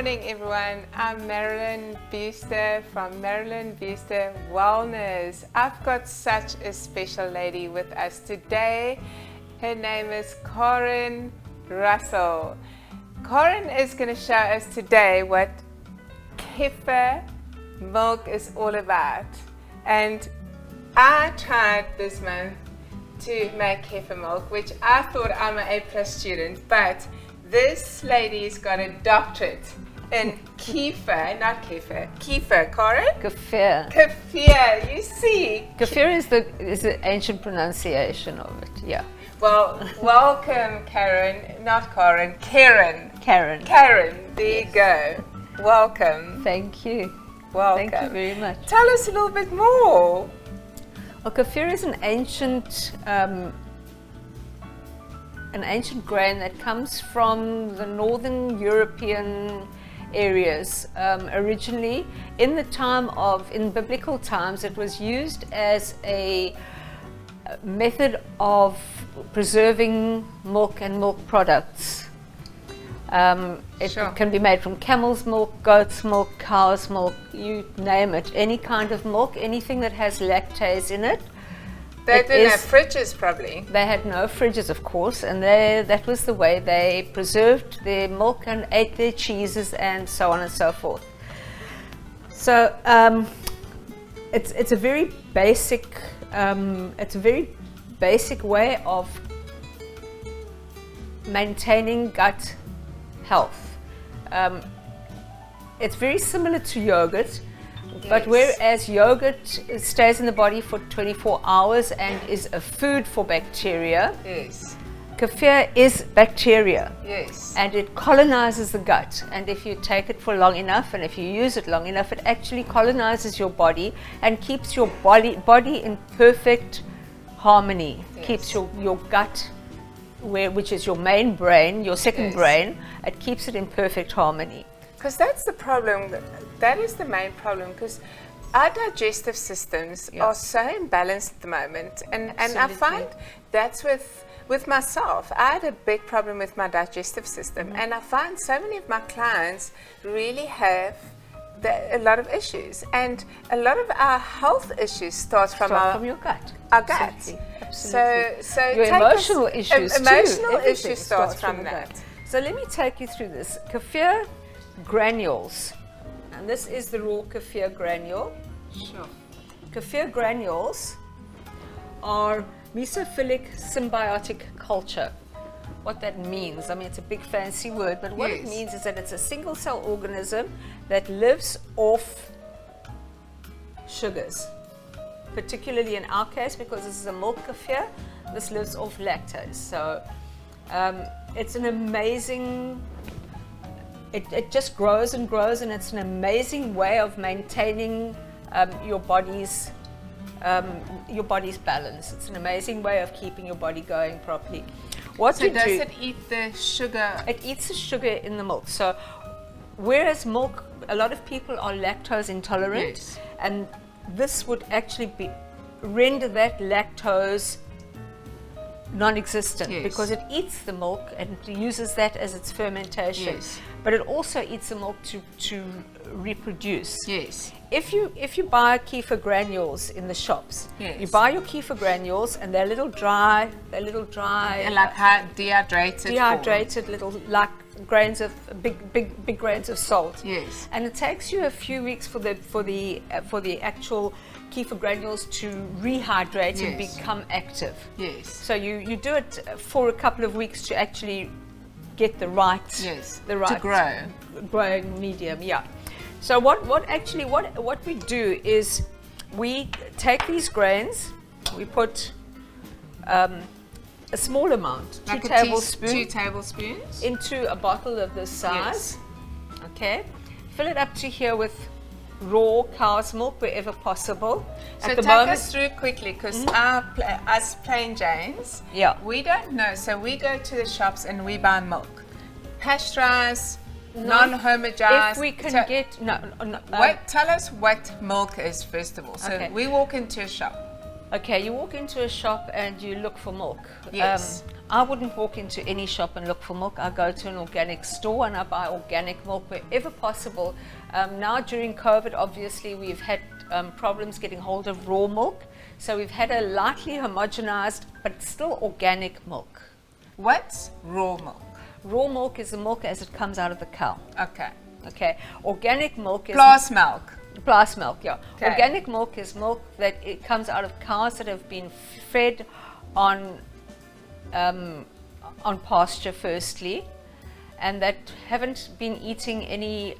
morning, everyone. I'm Marilyn Buster from Marilyn Buster Wellness. I've got such a special lady with us today. Her name is Karen Russel. Karen is going to show us today what Kefir Milk is all about. And I tried this month to make Kefir Milk, which I thought I'm an A+ student, but this lady's got a doctorate in Kefir, not Kefir. Kefir, Karen? Kefir. Kefir, you see. Kefir is the ancient pronunciation of it, yeah. Well, welcome, Karen. Not Karen, Karen. Karen. Karen, there you go. Welcome. Thank you. Welcome. Thank you very much. Tell us a little bit more. Well, kefir is an ancient grain that comes from the northern European areas. Originally, in biblical times, it was used as a method of preserving milk and milk products. It can be made from camel's milk, goat's milk, cow's milk, you name it. Any kind of milk, anything that has lactase in it. They didn't have fridges, probably. They had no fridges, of course, and that was the way they preserved their milk and ate their cheeses and so on and so forth. So it's a very basic way of maintaining gut health. It's very similar to yogurt. Yes. But whereas yogurt stays in the body for 24 hours and is a food for bacteria, yes, kefir is bacteria. Yes. And it colonizes the gut. And if you take it for long enough and if you use it long enough, it actually colonizes your body and keeps your body in perfect harmony. Yes. Keeps your gut, which is your main brain, your second yes. brain, it keeps it in perfect harmony. Because that's the problem. That is the main problem, because our digestive systems are so imbalanced at the moment. And I find that's with myself. I had a big problem with my digestive system. Mm-hmm. And I find so many of my clients really have a lot of issues. And a lot of our health issues start from your gut. Our gut. Absolutely. So your emotional issues too. Emotional issues start from that. Gut. So let me take you through this. Kefir Granules. And this is the raw kefir granule. Sure. Kefir granules are mesophilic symbiotic culture. What that means, I mean, it's a big fancy word, but what it means is that it's a single cell organism that lives off sugars. Particularly in our case, because this is a milk kefir, this lives off lactase. So it's an amazing, it just grows and grows, and it's an amazing way of maintaining your body's balance. It's an amazing way of keeping your body going properly. Does it eat the sugar? It eats the sugar in the milk. So whereas milk, a lot of people are lactose intolerant, and this would actually render that lactose non-existent because it eats the milk and uses that as its fermentation. Yes. But it also eats the milk to reproduce. Yes. If you buy kefir granules in the shops, you buy your kefir granules and they're a little dry. And like dehydrated little like grains of big grains of salt. Yes. And it takes you a few weeks for the actual kefir granules to rehydrate and become active. Yes. So you do it for a couple of weeks to actually get the right to growing medium. Yeah. So what we do is we take these grains, we put a small amount, like 2 tablespoons, 2 tablespoons into a bottle of this size. Okay. Fill it up to here with raw cow's milk wherever possible. So take us through quickly, because us plain Janes, we don't know. So we go to the shops and we buy milk, pasteurized, non-homogenized. If we can get tell us what milk is first of all. So we walk into a shop. Okay, you walk into a shop and you look for milk. Yes. I wouldn't walk into any shop and look for milk. I go to an organic store and I buy organic milk wherever possible. Now during COVID, obviously, we've had problems getting hold of raw milk. So we've had a lightly homogenized, but still organic milk. What's raw milk? Raw milk is the milk as it comes out of the cow. Okay. Okay. Organic milk is Glass milk. Glass milk, yeah. Okay. Organic milk is milk that it comes out of cows that have been fed on pasture firstly, and that haven't been eating any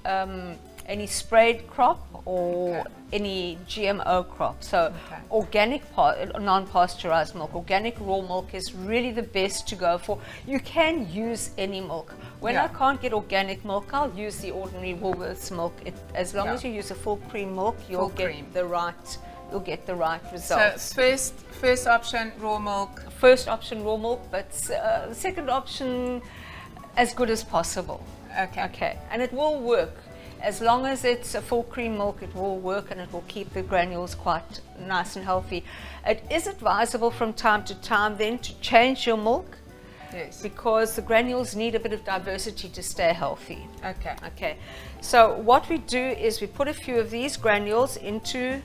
sprayed crop or any GMO crop. So organic, non-pasteurized milk, organic raw milk is really the best to go for. You can use any milk. When I can't get organic milk, I'll use the ordinary Woolworths milk. As long as you use a full cream milk, you'll get the right results. So first option, raw milk. First option, raw milk, but second option, as good as possible. Okay. And it will work. As long as it's a full cream milk, it will work and it will keep the granules quite nice and healthy. It is advisable from time to time then to change your milk. Yes. Because the granules need a bit of diversity to stay healthy. Okay. So what we do is we put a few of these granules into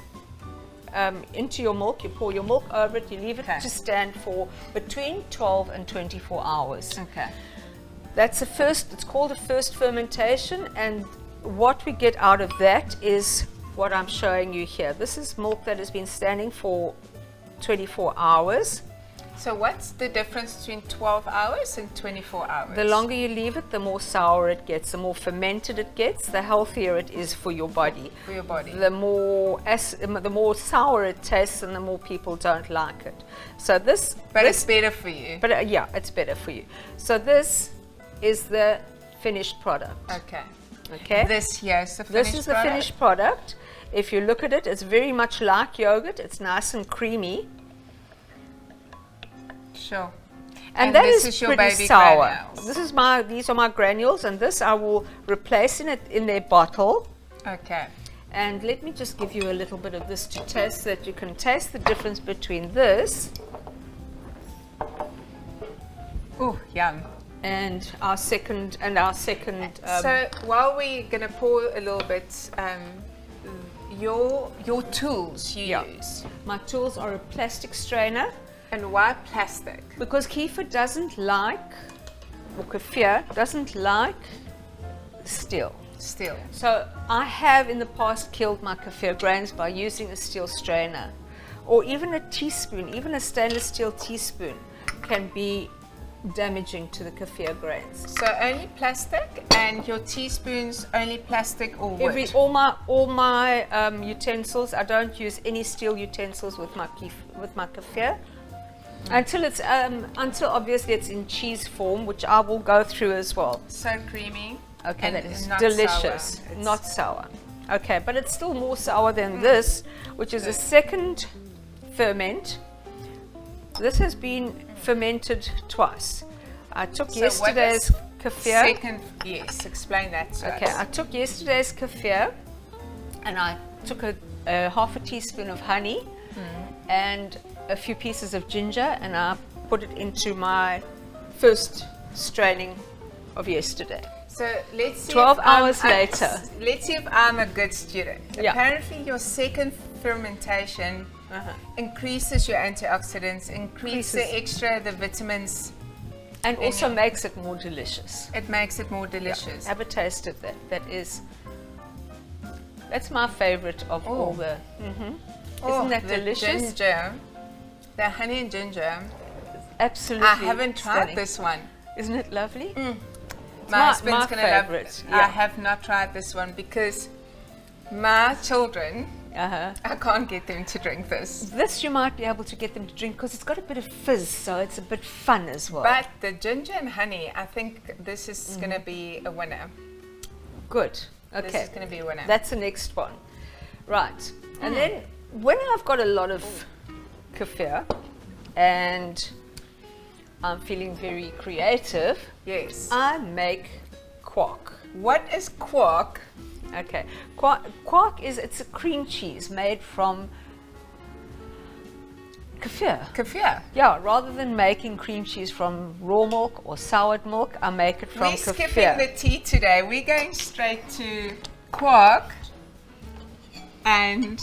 your milk. You pour your milk over it. You leave it to stand for between 12 and 24 hours. Okay. That's the first. It's called a first fermentation, and what we get out of that is what I'm showing you here. This is milk that has been standing for 24 hours. So what's the difference between 12 hours and 24 hours? The longer you leave it, the more sour it gets. The more fermented it gets, the healthier it is for your body. For your body. The more sour it tastes, and the more people don't like it. So this. But it's better for you. But yeah, it's better for you. So this is the finished product. Okay. This here is the finished product. This is the finished product. If you look at it, it's very much like yogurt. It's nice and creamy. Sure. And that this is your pretty baby sour. granules. These are my granules, and this I will replace in their bottle. Okay. And let me just give you a little bit of this to taste, so that you can taste the difference between this. Oh, yum. And our second. So while we're gonna pour a little bit, your tools you use. My tools are a plastic strainer. And why plastic? Because kefir doesn't like, or kefir doesn't like steel. So I have in the past killed my kefir grains by using a steel strainer, or even a teaspoon, even a stainless steel teaspoon can be damaging to the kefir grains. So only plastic, and your teaspoons only plastic or wood? All my utensils, I don't use any steel utensils with my kefir. Until obviously it's in cheese form, which I will go through as well. So creamy. Okay, and that is not delicious. Sour. Not sour. Okay, but it's still more sour than this, which is a second ferment. This has been fermented twice. I took yesterday's kefir. Yes, explain that to us. Okay, I took yesterday's kefir and I took a half a teaspoon of honey and a few pieces of ginger, and I put it into my first straining of yesterday. So let's see 12 hours later. Let's see if I'm a good student. Yeah. Apparently your second fermentation increases your antioxidants, increases the vitamins. And also makes it more delicious. It makes it more delicious. Yeah. Have a taste of that. That's my favorite of all the. Isn't that delicious? Ginger, the honey and ginger. Absolutely. I haven't tried this one. Isn't it lovely? My husband's going to love favorite. it. I have not tried this one because my children, I can't get them to drink this. This you might be able to get them to drink because it's got a bit of fizz, so it's a bit fun as well. But the ginger and honey, I think this is going to be a winner. Good. Okay. This is going to be a winner. That's the next one. Right. And then when I've got a lot of kefir and I'm feeling very creative, yes, I make quark. What is quark? Okay, quark it's a cream cheese made from kefir. Kefir. Yeah, rather than making cream cheese from raw milk or soured milk, I make it from We're kefir. skipping the tea today. We're going straight to quark and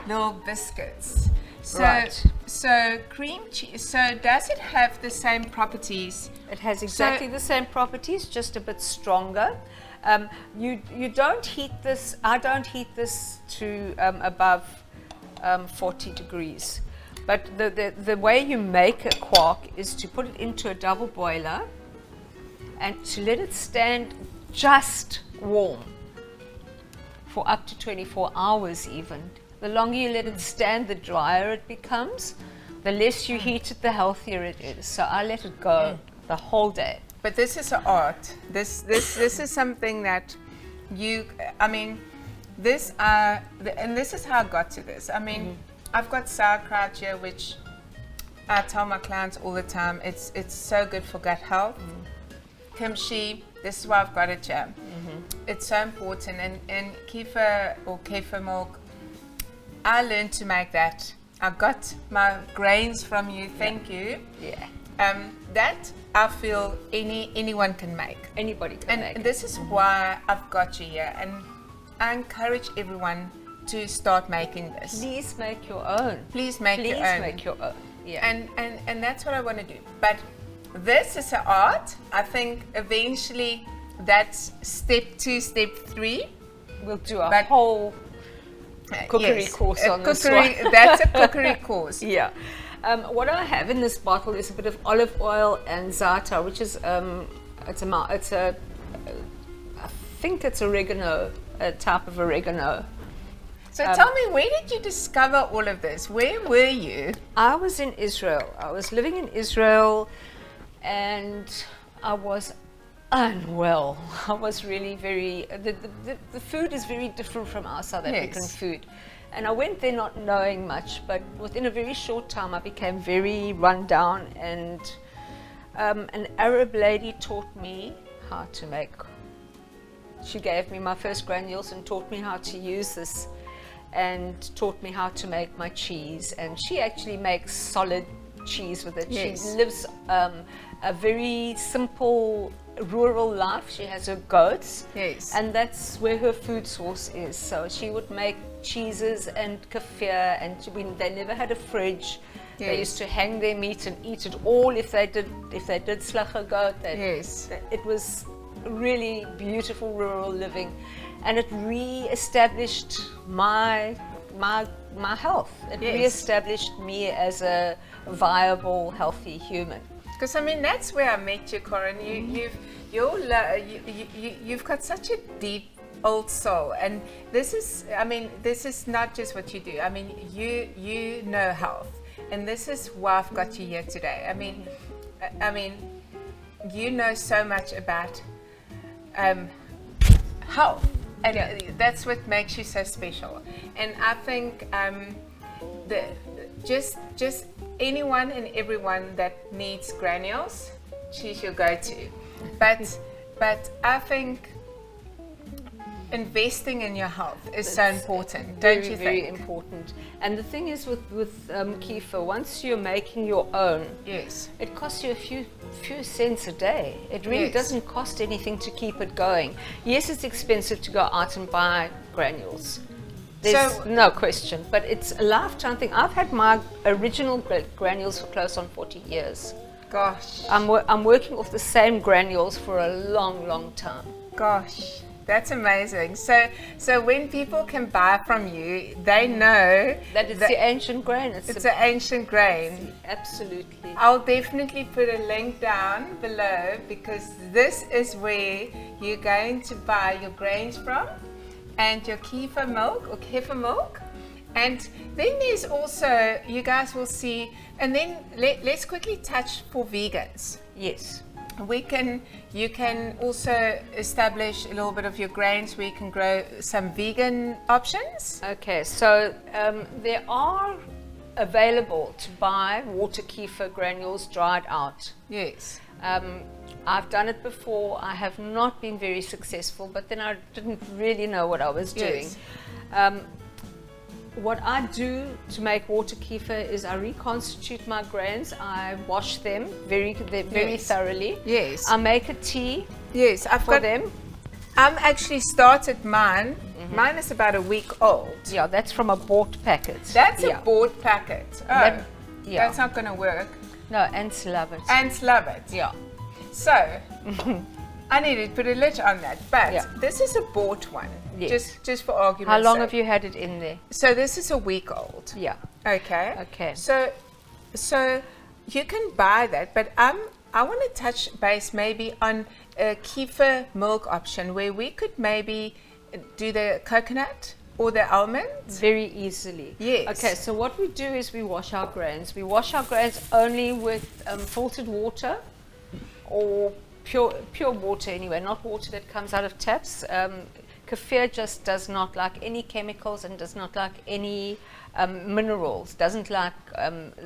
little biscuits. So, Right. so cream cheese. So does it have the same properties? It has exactly the same properties, just a bit stronger. You don't heat this. I don't heat this to above 40 degrees. But the way you make a quark is to put it into a double boiler and to let it stand just warm for up to 24 hours even. The longer you let it stand, the drier it becomes. The less you heat it, the healthier it is. So I let it go the whole day. But this is an art. This is something that I mean, and this is how I got to this. I mean, I've got sauerkraut here, which I tell my clients all the time, it's so good for gut health. Kimchi, this is why I've got it here. It's so important. And kefir or kefir milk, I learned to make that. I got my grains from you, thank you. Yeah. That I feel anyone can make. Anybody can make And it. this is why I've got you here. And I encourage everyone to start making this. Please make your own. Please make Please your own. make your own. Yeah. And that's what I want to do. But this is an art. I think eventually that's step 2, step 3. We'll do a whole cookery course on this one. That's a cookery course. Yeah. What I have in this bottle is a bit of olive oil and za'atar, which is I think it's oregano, a type of oregano. So tell me, where did you discover all of this? Where were you? I was in Israel. I was living in Israel, and I was unwell. I was really very. The food is very different from our South African food. And I went there not knowing much, but within a very short time I became very run down, and an Arab lady taught me how to make. She gave me my first granules and taught me how to use this, and taught me how to make my cheese. And she actually makes solid cheese with it. Yes. She lives a very simple rural life. She has her goats, and that's where her food source is. So she would make cheeses and kefir, and they never had a fridge. They used to hang their meat and eat it all. If they did slacher goat, it was really beautiful rural living, and it re-established my health. It re-established me as a viable, healthy human. Because I mean, that's where I met you, Karen. You've got such a deep old soul, and this is not just what you do. I mean, you know health, and this is why I've got you here today. I mean, you know so much about health, and that's what makes you so special. And I think just anyone and everyone that needs granules, she's your go-to. But I think investing in your health is so important, don't you think? Very important. And the thing is with kefir, once you're making your own, it costs you a few cents a day. It really doesn't cost anything to keep it going. Yes, it's expensive to go out and buy granules. There's no question, but it's a lifetime thing. I've had my original granules for close on 40 years. Gosh. I'm working off the same granules for a long, long time. Gosh, that's amazing. So when people can buy from you, they know that it's the ancient grain. It's an ancient grain. Absolutely. I'll definitely put a link down below, because this is where you're going to buy your grains from, and your kefir milk or kefir milk. And then there's also, you guys will see, and then let's quickly touch for vegans. Yes. You can also establish a little bit of your grains where you can grow some vegan options. Okay, so there are available to buy water kefir granules dried out. Yes. I've done it before. I have not been very successful, but then I didn't really know what I was doing. what I do to make water kefir is I reconstitute my grains. I wash them very thoroughly. Yes. I make a tea. Yes, I've for got them. I'm actually started mine. Mine is about a week old. Yeah, that's from a bought packet. That's a bought packet. Oh, yeah. that's not going to work. No, ants love it. Ants love it. Yeah. So, I need to put a lid on that. But this is a bought one. Yes. Just for argument's How long sake. have you had it in there? So this is a week old. Yeah. Okay. Okay. So you can buy that, but I want to touch base maybe on a kefir milk option where we could maybe do the coconut or the almonds. Very easily. Yes. Okay, so what we do is we wash our grains. We wash our grains only with filtered water or pure water anyway, not water that comes out of taps. Kefir just does not like any chemicals and does not like any minerals, doesn't like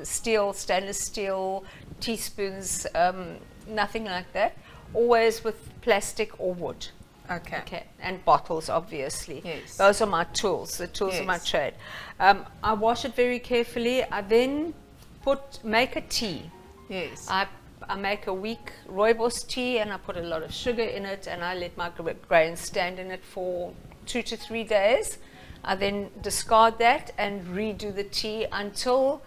stainless steel, teaspoons, nothing like that. Always with plastic or wood. Okay, and bottles, obviously. Yes. Those are my tools, the tools of my trade. I wash it very carefully. I then make a tea. Yes. I make a weak rooibos tea and I put a lot of sugar in it and I let my grains stand in it for 2 to 3 days. I then discard that and redo the tea until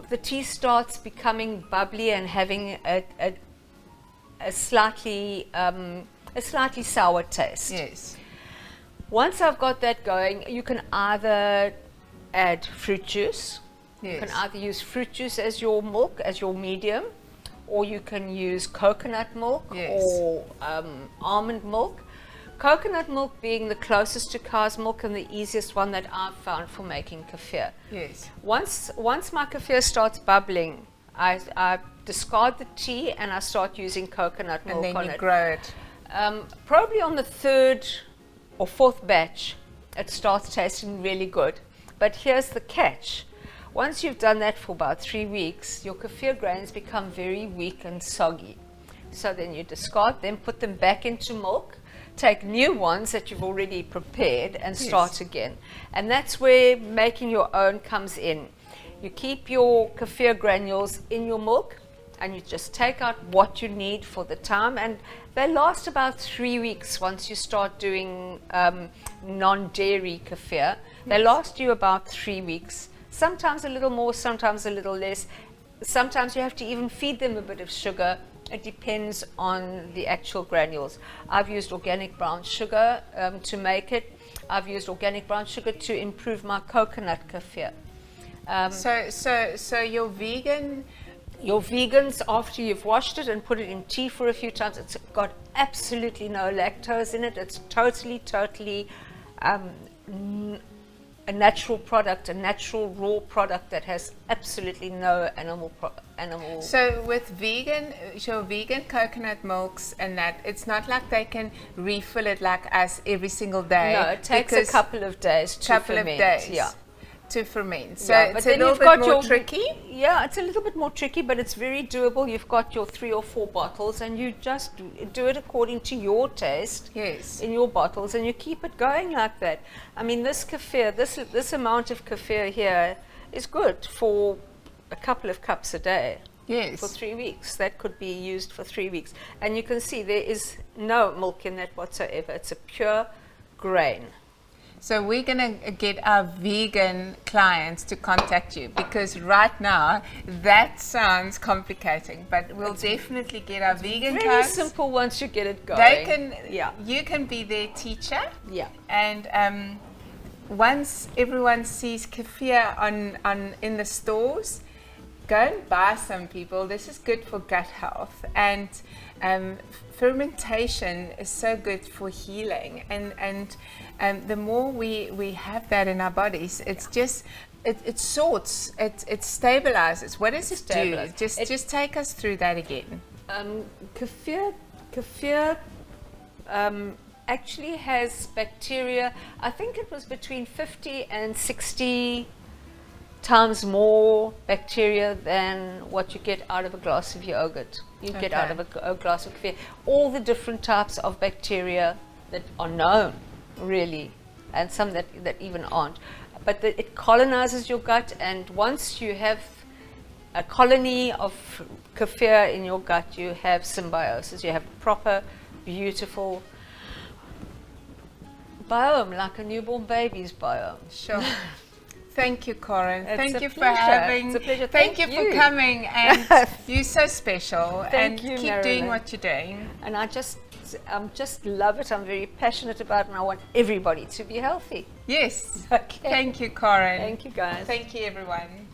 the tea starts becoming bubbly and having a slightly sour taste. Yes. Once I've got that going, you can either add fruit juice. Yes. You can either use fruit juice as your milk, as your medium, or you can use coconut milk or almond milk. Coconut milk being the closest to cow's milk and the easiest one that I've found for making kefir. Yes. Once my kefir starts bubbling, I discard the tea and I start using coconut milk on it. And then you grow it. Probably on the 3rd or 4th batch, it starts tasting really good. But here's the catch. Once you've done that for about 3 weeks, your kefir grains become very weak and soggy. So then you discard them, put them back into milk, take new ones that you've already prepared and start again. And that's where making your own comes in. You keep your kefir granules in your milk and you just take out what you need for the time, and they last about 3 weeks once you start doing non-dairy kefir. They last you about 3 weeks. Sometimes a little more, sometimes a little less. Sometimes you have to even feed them a bit of sugar. It depends on the actual granules. I've used organic brown sugar to make it. I've used organic brown sugar to improve my coconut kefir. So your vegan... Your vegans, after you've washed it and put it in tea for a few times, it's got absolutely no lactose in it. It's totally a natural product, a natural raw product that has absolutely no animal. So with your vegan coconut milks and that, it's not like they can refill it like us every single day. No, it takes a couple of days to ferment. Yeah. To ferment. So yeah, it's a little bit more tricky. Yeah, it's a little bit more tricky, but it's very doable. You've got your 3 or 4 bottles and you just do it according to your taste. Yes. In your bottles, and you keep it going like that. I mean, this kefir, this amount of kefir here is good for a couple of cups a day. Yes. For 3 weeks. That could be used for 3 weeks. And you can see there is no milk in that whatsoever. It's a pure grain. So we're going to get our vegan clients to contact you, because right now that sounds complicating, but we'll definitely get our vegan Very clients. simple once you get it going. They can, you can be their teacher. Yeah. And once everyone sees kefir in the stores, go and buy some, people. This is good for gut health, and fermentation is so good for healing, and the more we have that in our bodies, it's just it sorts, it stabilizes. What does it do? Just take us through that again. Kefir actually has bacteria. I think it was between 50 and 60 times more bacteria than what you get out of a glass of yogurt. You get out of a glass of kefir. All the different types of bacteria that are known, really, and some that even aren't. but it colonizes your gut, and once you have a colony of kefir in your gut, you have symbiosis. You have proper, beautiful biome, like a newborn baby's biome. Sure. Thank you, Karen. Thank you for pleasure. having. It's a pleasure. Thank you for coming, and you're so special. Thank and you, keep Marilyn. doing what you're doing. And I just love it. I'm very passionate about it, and I want everybody to be healthy. Yes. Okay. Thank you, Karen. Thank you, guys. Thank you, everyone.